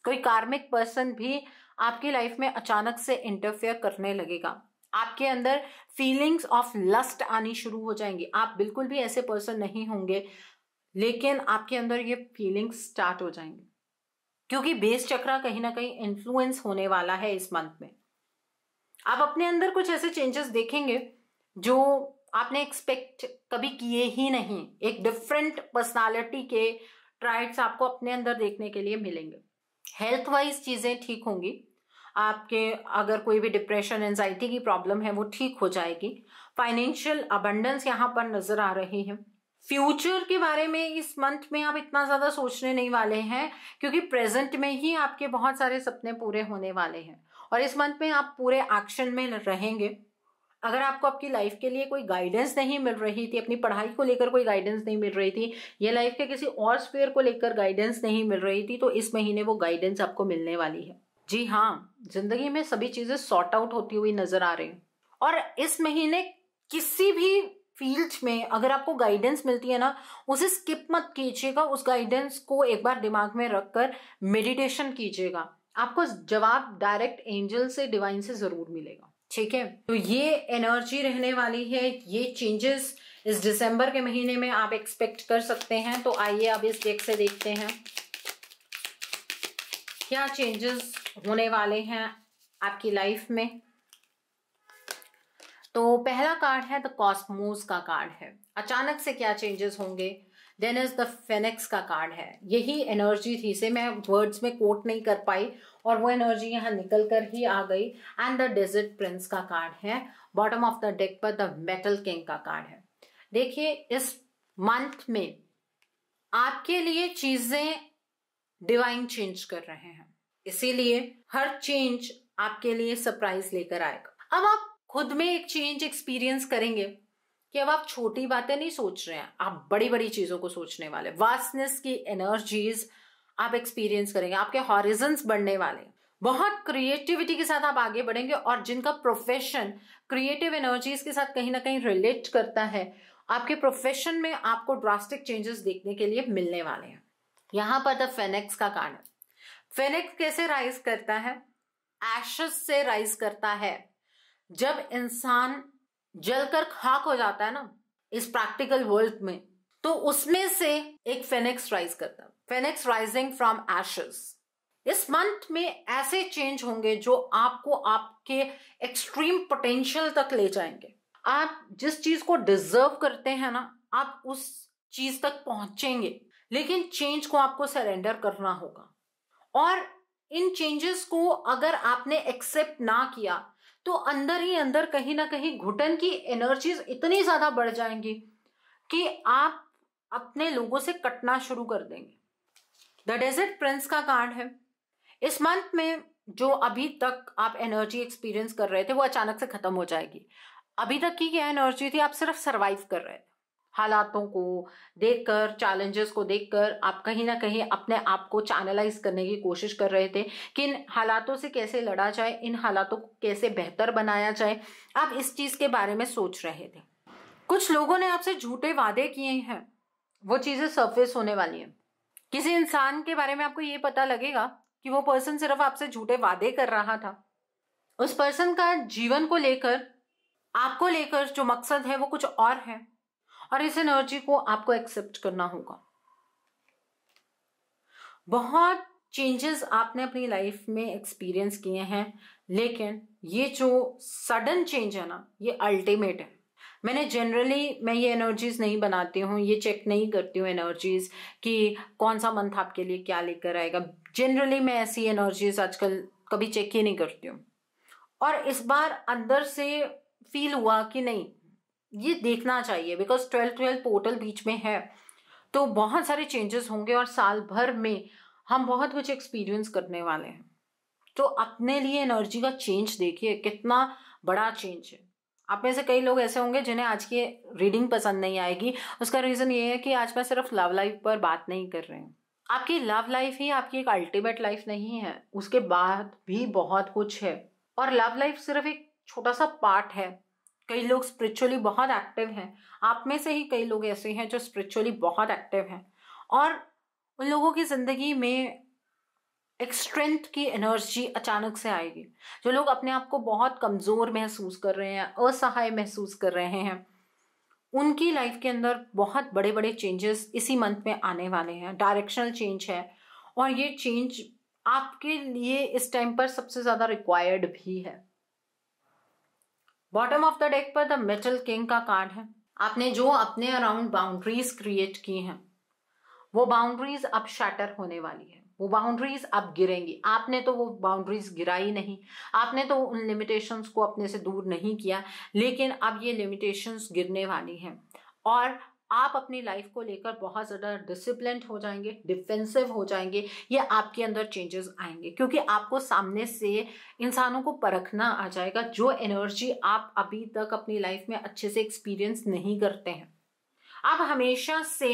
कोई कार्मिक पर्सन भी आपकी लाइफ में अचानक से इंटरफेयर करने लगेगा। आपके अंदर फीलिंग्स ऑफ लस्ट आनी शुरू हो जाएंगी। आप बिल्कुल भी ऐसे पर्सन नहीं होंगे, लेकिन आपके अंदर ये फीलिंग्स स्टार्ट हो जाएंगे, क्योंकि बेस चक्रा कहीं ना कहीं इन्फ्लुएंस होने वाला है इस मंथ में। आप अपने अंदर कुछ ऐसे चेंजेस देखेंगे जो आपने एक्सपेक्ट कभी किए ही नहीं। एक डिफरेंट पर्सनालिटी के ट्राइट्स आपको अपने अंदर देखने के लिए मिलेंगे। हेल्थ वाइज चीजें ठीक होंगी। आपके अगर कोई भी डिप्रेशन, एंजाइटी की प्रॉब्लम है वो ठीक हो जाएगी। फाइनेंशियल अबंडेंस यहाँ पर नजर आ रही है। फ्यूचर के बारे में इस मंथ में आप इतना ज्यादा सोचने नहीं वाले हैं, क्योंकि प्रेजेंट में ही आपके बहुत सारे सपने पूरे होने वाले हैं और इस मंथ में आप पूरे एक्शन में रहेंगे। अगर आपको आपकी लाइफ के लिए कोई गाइडेंस नहीं मिल रही थी, अपनी पढ़ाई को लेकर कोई गाइडेंस नहीं मिल रही थी, या लाइफ के किसी और स्फीयर को लेकर गाइडेंस नहीं मिल रही थी, तो इस महीने वो गाइडेंस आपको मिलने वाली है। जी हाँ, जिंदगी में सभी चीजें सॉर्ट आउट होती हुई नजर आ रही हैं और इस महीने किसी भी फील्ड में अगर आपको गाइडेंस मिलती है ना, उसे स्किप मत कीजिएगा। उस गाइडेंस को एक बार दिमाग में रखकर मेडिटेशन कीजिएगा। आपको जवाब डायरेक्ट एंजल से, डिवाइन से जरूर मिलेगा। ठीक है, तो ये एनर्जी रहने वाली है। ये चेंजेस इस दिसंबर के महीने में आप एक्सपेक्ट कर सकते हैं। तो आइए अब इस डेक से देखते हैं क्या चेंजेस होने वाले हैं आपकी लाइफ में। तो पहला कार्ड है द कॉस्मोस का कार्ड है। अचानक से क्या चेंजेस होंगे। देन इज द फेनिक्स का कार्ड है। यही एनर्जी थी, इसे मैं वर्ड्स में कोट नहीं कर पाई और वो एनर्जी यहाँ निकल कर ही आ गई। एंड द डेजर्ट प्रिंस का कार्ड है। बॉटम ऑफ द डेक पर द मेटल किंग का कार्ड है। देखिए इस मंथ में आपके लिए चीजें डिवाइन चेंज कर रहे हैं, इसीलिए हर चेंज आपके लिए सरप्राइज लेकर आएगा। अब आप खुद में एक चेंज एक्सपीरियंस करेंगे कि अब आप छोटी बातें नहीं सोच रहे हैं, आप बड़ी बड़ी चीजों को सोचने वाले। वास्टनेस की एनर्जीज आप एक्सपीरियंस करेंगे, आपके हॉरिजन्स बढ़ने वाले, बहुत क्रिएटिविटी के साथ आप आगे बढ़ेंगे। और जिनका प्रोफेशन क्रिएटिव एनर्जीज के साथ कहीं ना कहीं रिलेट करता है, आपके प्रोफेशन में आपको ड्रास्टिक चेंजेस देखने के लिए मिलने वाले हैं। यहां पर द फेनिक्स का कार्ड है। फेनिक्स कैसे राइज करता है? एशेस से राइज करता है। जब इंसान जलकर खाक हो जाता है ना इस प्रैक्टिकल वर्ल्ड में, तो उसमें से एक फेनिक्स राइज करता है। Phoenix rising from ashes. इस मंथ में ऐसे चेंज होंगे जो आपको आपके एक्सट्रीम पोटेंशियल तक ले जाएंगे। आप जिस चीज को डिजर्व करते हैं ना, आप उस चीज तक पहुंचेंगे, लेकिन चेंज को आपको सरेंडर करना होगा। और इन चेंजेस को अगर आपने एक्सेप्ट ना किया तो अंदर ही अंदर कहीं ना कहीं घुटन की एनर्जीज इतनी ज्यादा बढ़ जाएंगी कि आप अपने लोगों से कटना शुरू कर देंगे। द डेजर्ट प्रिंस का कार्ड है। इस मंथ में जो अभी तक आप एनर्जी एक्सपीरियंस कर रहे थे वो अचानक से खत्म हो जाएगी। अभी तक की क्या एनर्जी थी? आप सिर्फ सरवाइव कर रहे थे, हालातों को देखकर, चैलेंजेस को देखकर आप कहीं ना कहीं अपने आप को चैनलाइज करने की कोशिश कर रहे थे कि इन हालातों से कैसे लड़ा जाए, इन हालातों को कैसे बेहतर बनाया जाए। आप इस चीज के बारे में सोच रहे थे। कुछ लोगों ने आपसे झूठे वादे किए हैं, वो चीजें सरफेस होने वाली हैं। किसी इंसान के बारे में आपको ये पता लगेगा कि वो पर्सन सिर्फ आपसे झूठे वादे कर रहा था। उस पर्सन का जीवन को लेकर, आपको लेकर जो मकसद है वो कुछ और है, और इस एनर्जी को आपको एक्सेप्ट करना होगा। बहुत चेंजेस आपने अपनी लाइफ में एक्सपीरियंस किए हैं, लेकिन ये जो सडन चेंज है ना, ये अल्टीमेट है। मैं ये एनर्जीज नहीं बनाती हूँ, ये चेक नहीं करती हूँ एनर्जीज कि कौन सा मंथ आपके लिए क्या लेकर आएगा। जनरली मैं ऐसी एनर्जीज आजकल कभी चेक ही नहीं करती हूँ। और इस बार अंदर से फील हुआ कि नहीं, ये देखना चाहिए, बिकॉज 12 पोर्टल बीच में है, तो बहुत सारे चेंजेस होंगे और साल भर में हम बहुत कुछ एक्सपीरियंस करने वाले हैं। तो अपने लिए एनर्जी का चेंज देखिए, कितना बड़ा चेंज है। आप में से कई लोग ऐसे होंगे जिन्हें आज की रीडिंग पसंद नहीं आएगी। उसका रीजन ये है कि आज मैं सिर्फ लव लाइफ पर बात नहीं कर रही हूँ। आपकी लव लाइफ ही आपकी एक अल्टीमेट लाइफ नहीं है, उसके बाद भी बहुत कुछ है। और लव लाइफ सिर्फ एक छोटा सा पार्ट है। कई लोग स्पिरिचुअली बहुत एक्टिव हैं, आप में से ही कई लोग ऐसे हैं जो स्पिरिचुअली बहुत एक्टिव हैं, और उन लोगों की जिंदगी में एक स्ट्रेंथ की एनर्जी अचानक से आएगी। जो लोग अपने आप को बहुत कमजोर महसूस कर रहे हैं, असहाय महसूस कर रहे हैं, उनकी लाइफ के अंदर बहुत बड़े बड़े चेंजेस इसी मंथ में आने वाले हैं। डायरेक्शनल चेंज है, और ये चेंज आपके लिए इस टाइम पर सबसे ज्यादा रिक्वायर्ड भी है। बॉटम ऑफ द डेक पर द मेटल किंग का कार्ड है। आपने जो अपने अराउंड बाउंड्रीज क्रिएट की हैं, वो बाउंड्रीज अब शैटर होने वाली है, वो बाउंड्रीज अब गिरेंगी। आपने तो वो बाउंड्रीज गिराई नहीं, आपने तो उन लिमिटेशंस को अपने से दूर नहीं किया, लेकिन अब ये लिमिटेशंस गिरने वाली हैं और आप अपनी लाइफ को लेकर बहुत ज़्यादा डिसिप्लिन्ड हो जाएंगे, डिफेंसिव हो जाएंगे। ये आपके अंदर चेंजेस आएंगे क्योंकि आपको सामने से इंसानों को परखना आ जाएगा, जो एनर्जी आप अभी तक अपनी लाइफ में अच्छे से एक्सपीरियंस नहीं करते हैं। आप हमेशा से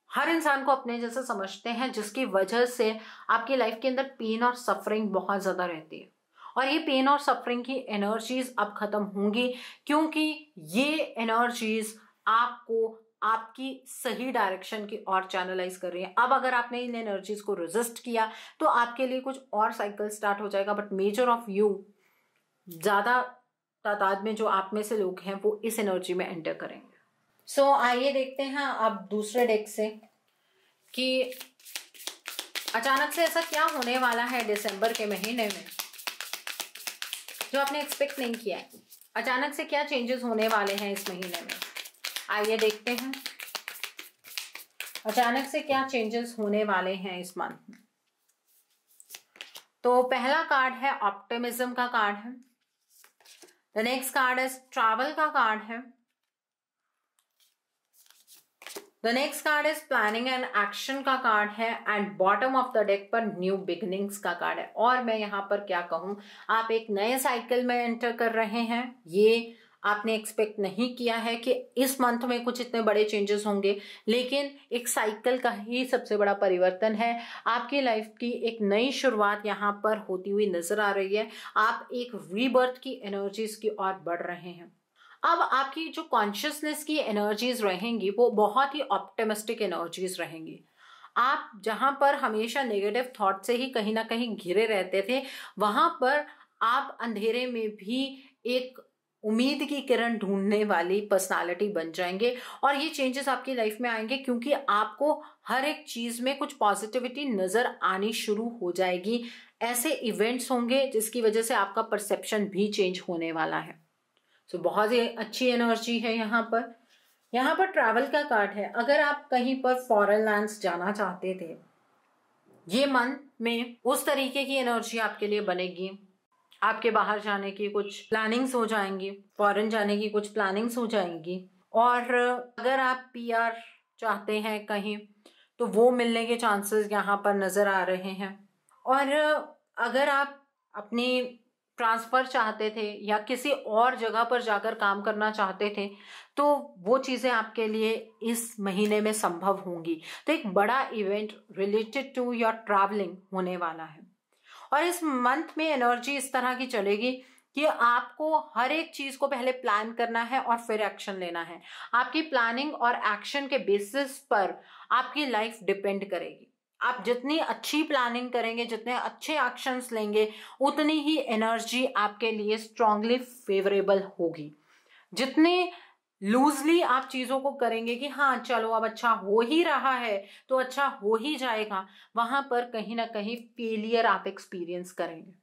हर इंसान को अपने जैसा समझते हैं, जिसकी वजह से आपकी लाइफ के अंदर पेन और सफरिंग बहुत ज़्यादा रहती है। और ये पेन और सफरिंग की एनर्जीज अब खत्म होंगी, क्योंकि ये एनर्जीज आपको आपकी सही डायरेक्शन की ओर चैनलाइज कर रही है। अब अगर आपने इन एनर्जीज को रेजिस्ट किया तो आपके लिए कुछ और साइकिल स्टार्ट हो जाएगा, बट मेजर ऑफ यू, ज़्यादा तादाद में जो आप में से लोग हैं वो इस एनर्जी में एंटर करेंगे। सो आइए देखते हैं अब दूसरे डेक से कि अचानक से ऐसा क्या होने वाला है दिसंबर के महीने में जो आपने एक्सपेक्ट नहीं किया है। अचानक से क्या चेंजेस होने वाले हैं इस महीने में, आइए देखते हैं अचानक से क्या चेंजेस होने वाले हैं इस मंथ में। तो पहला कार्ड है ऑप्टिमिज्म का कार्ड है। द नेक्स्ट कार्ड है ट्रैवल का कार्ड है। The next card is planning and action का कार्ड है। And bottom of the deck पर न्यू बिगिनिंग्स का कार्ड है। और मैं यहाँ पर क्या कहूँ, आप एक नए साइकिल में एंटर कर रहे हैं। ये आपने एक्सपेक्ट नहीं किया है कि इस मंथ में कुछ इतने बड़े चेंजेस होंगे, लेकिन एक साइकिल का ही सबसे बड़ा परिवर्तन है। आपकी लाइफ की एक नई शुरुआत यहाँ पर होती हुई नजर आ रही है। आप एक रीबर्थ की एनर्जीज की ओर बढ़ रहे हैं। अब आपकी जो कॉन्शियसनेस की एनर्जीज रहेंगी वो बहुत ही ऑप्टिमिस्टिक एनर्जीज रहेंगी। आप जहां पर हमेशा नेगेटिव थॉट से ही कहीं ना कहीं घिरे रहते थे, वहां पर आप अंधेरे में भी एक उम्मीद की किरण ढूंढने वाली पर्सनालिटी बन जाएंगे। और ये चेंजेस आपकी लाइफ में आएंगे क्योंकि आपको हर एक चीज में कुछ पॉजिटिविटी नजर आनी शुरू हो जाएगी। ऐसे इवेंट्स होंगे जिसकी वजह से आपका परसेप्शन भी चेंज होने वाला है। सो बहुत ही अच्छी एनर्जी है यहाँ पर। यहाँ पर ट्रैवल का कार्ड है। अगर आप कहीं पर फॉरेन लैंड्स जाना चाहते थे, ये मंथ में उस तरीके की एनर्जी आपके लिए बनेगी। आपके बाहर जाने की कुछ प्लानिंग्स हो जाएंगी, फॉरेन जाने की कुछ प्लानिंग्स हो जाएंगी। और अगर आप PR चाहते हैं कहीं, तो वो मिलने के चांसेस यहाँ पर नजर आ रहे हैं। और अगर आप अपनी ट्रांसफर चाहते थे या किसी और जगह पर जाकर काम करना चाहते थे, तो वो चीजें आपके लिए इस महीने में संभव होंगी। तो एक बड़ा event related to your travelling होने वाला है। और इस मंथ में एनर्जी इस तरह की चलेगी कि आपको हर एक चीज को पहले प्लान करना है और फिर एक्शन लेना है। आपकी प्लानिंग और एक्शन के बेसिस पर आपकी लाइफ डिपेंड करेगी। आप जितनी अच्छी प्लानिंग करेंगे, जितने अच्छे एक्शंस लेंगे, उतनी ही एनर्जी आपके लिए स्ट्रांगली फेवरेबल होगी। जितने लूजली आप चीजों को करेंगे कि हाँ चलो अब अच्छा हो ही रहा है तो अच्छा हो ही जाएगा, वहां पर कहीं ना कहीं फेलियर आप एक्सपीरियंस करेंगे।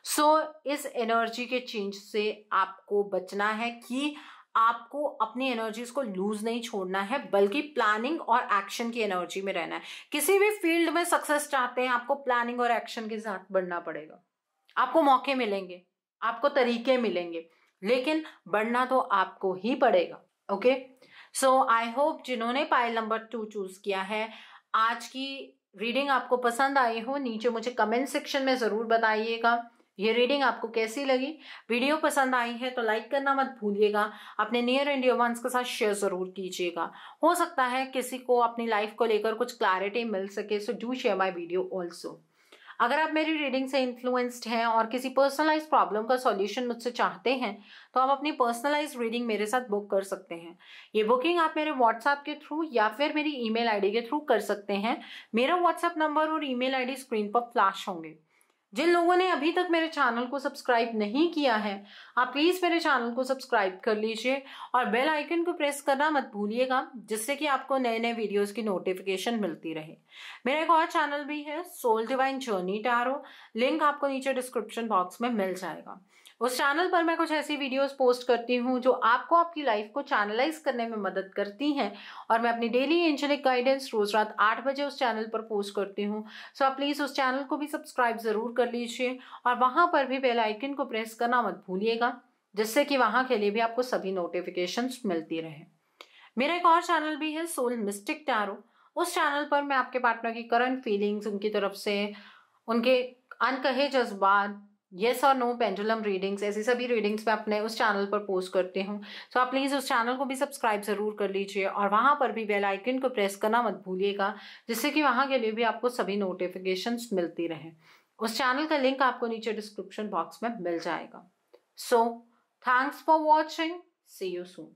सो इस एनर्जी के चेंज से आपको बचना है कि आपको अपनी एनर्जीज को लूज नहीं छोड़ना है, बल्कि प्लानिंग और एक्शन की एनर्जी में रहना है। किसी भी फील्ड में सक्सेस चाहते हैं, आपको प्लानिंग और एक्शन के साथ बढ़ना पड़ेगा। आपको मौके मिलेंगे, आपको तरीके मिलेंगे, लेकिन बढ़ना तो आपको ही पड़ेगा। ओके, सो आई होप जिन्होंने पाइल नंबर 2 चूज किया है, आज की रीडिंग आपको पसंद आई हो। नीचे मुझे कमेंट सेक्शन में जरूर बताइएगा ये रीडिंग आपको कैसी लगी। वीडियो पसंद आई है तो लाइक करना मत भूलिएगा। अपने नियर एंड डियर वंस के साथ शेयर जरूर कीजिएगा। हो सकता है किसी को अपनी लाइफ को लेकर कुछ क्लैरिटी मिल सके। So do share my video also. अगर आप मेरी रीडिंग से इन्फ्लुएंस्ड हैं और किसी पर्सनलाइज प्रॉब्लम का सॉल्यूशन मुझसे चाहते हैं, तो आप अपनी पर्सनलाइज रीडिंग मेरे साथ बुक कर सकते हैं। ये बुकिंग आप मेरे व्हाट्सएप के थ्रू या फिर मेरी ईमेल आईडी के थ्रू कर सकते हैं। मेरा व्हाट्सएप नंबर और ईमेल आईडी स्क्रीन पर फ्लैश होंगे। जिन लोगों ने अभी तक मेरे चैनल को सब्सक्राइब नहीं किया है, आप प्लीज मेरे चैनल को सब्सक्राइब कर लीजिए और बेल आइकन को प्रेस करना मत भूलिएगा, जिससे कि आपको नए नए वीडियोस की नोटिफिकेशन मिलती रहे। मेरा एक और चैनल भी है, soul divine journey tarot. Link आपको नीचे डिस्क्रिप्शन बॉक्स में मिल जाएगा। उस चैनल पर मैं कुछ ऐसी वीडियोस पोस्ट करती हूँ जो आपको आपकी लाइफ को चैनलाइज करने में मदद करती हैं। और मैं अपनी डेली एंजेलिक गाइडेंस रोज रात 8 बजे उस चैनल पर पोस्ट करती हूँ। सो आप प्लीज उस चैनल को भी सब्सक्राइब जरूर कर लीजिए और वहां पर भी बेल आइकन को प्रेस करना मत भूलिएगा, जिससे कि वहां के लिए भी आपको सभी नोटिफिकेशंस मिलती रहे। मेरा एक और चैनल भी है, सोल मिस्टिक टैरो। उस चैनल पर मैं आपके पार्टनर की करंट फीलिंग्स, उनकी तरफ से उनके अनकहे जज्बात, येस और नो पेंडुलम रीडिंग्स, ऐसी सभी रीडिंग्स मैं अपने उस चैनल पर पोस्ट करती हूँ। सो आप प्लीज उस चैनल को भी सब्सक्राइब जरूर कर लीजिए और वहां पर भी बेल आइकन को प्रेस करना मत भूलिएगा, जिससे कि वहां के लिए भी आपको सभी नोटिफिकेशंस मिलती रहे। उस चैनल का लिंक आपको नीचे डिस्क्रिप्शन बॉक्स में मिल जाएगा। So thanks for watching, see you soon.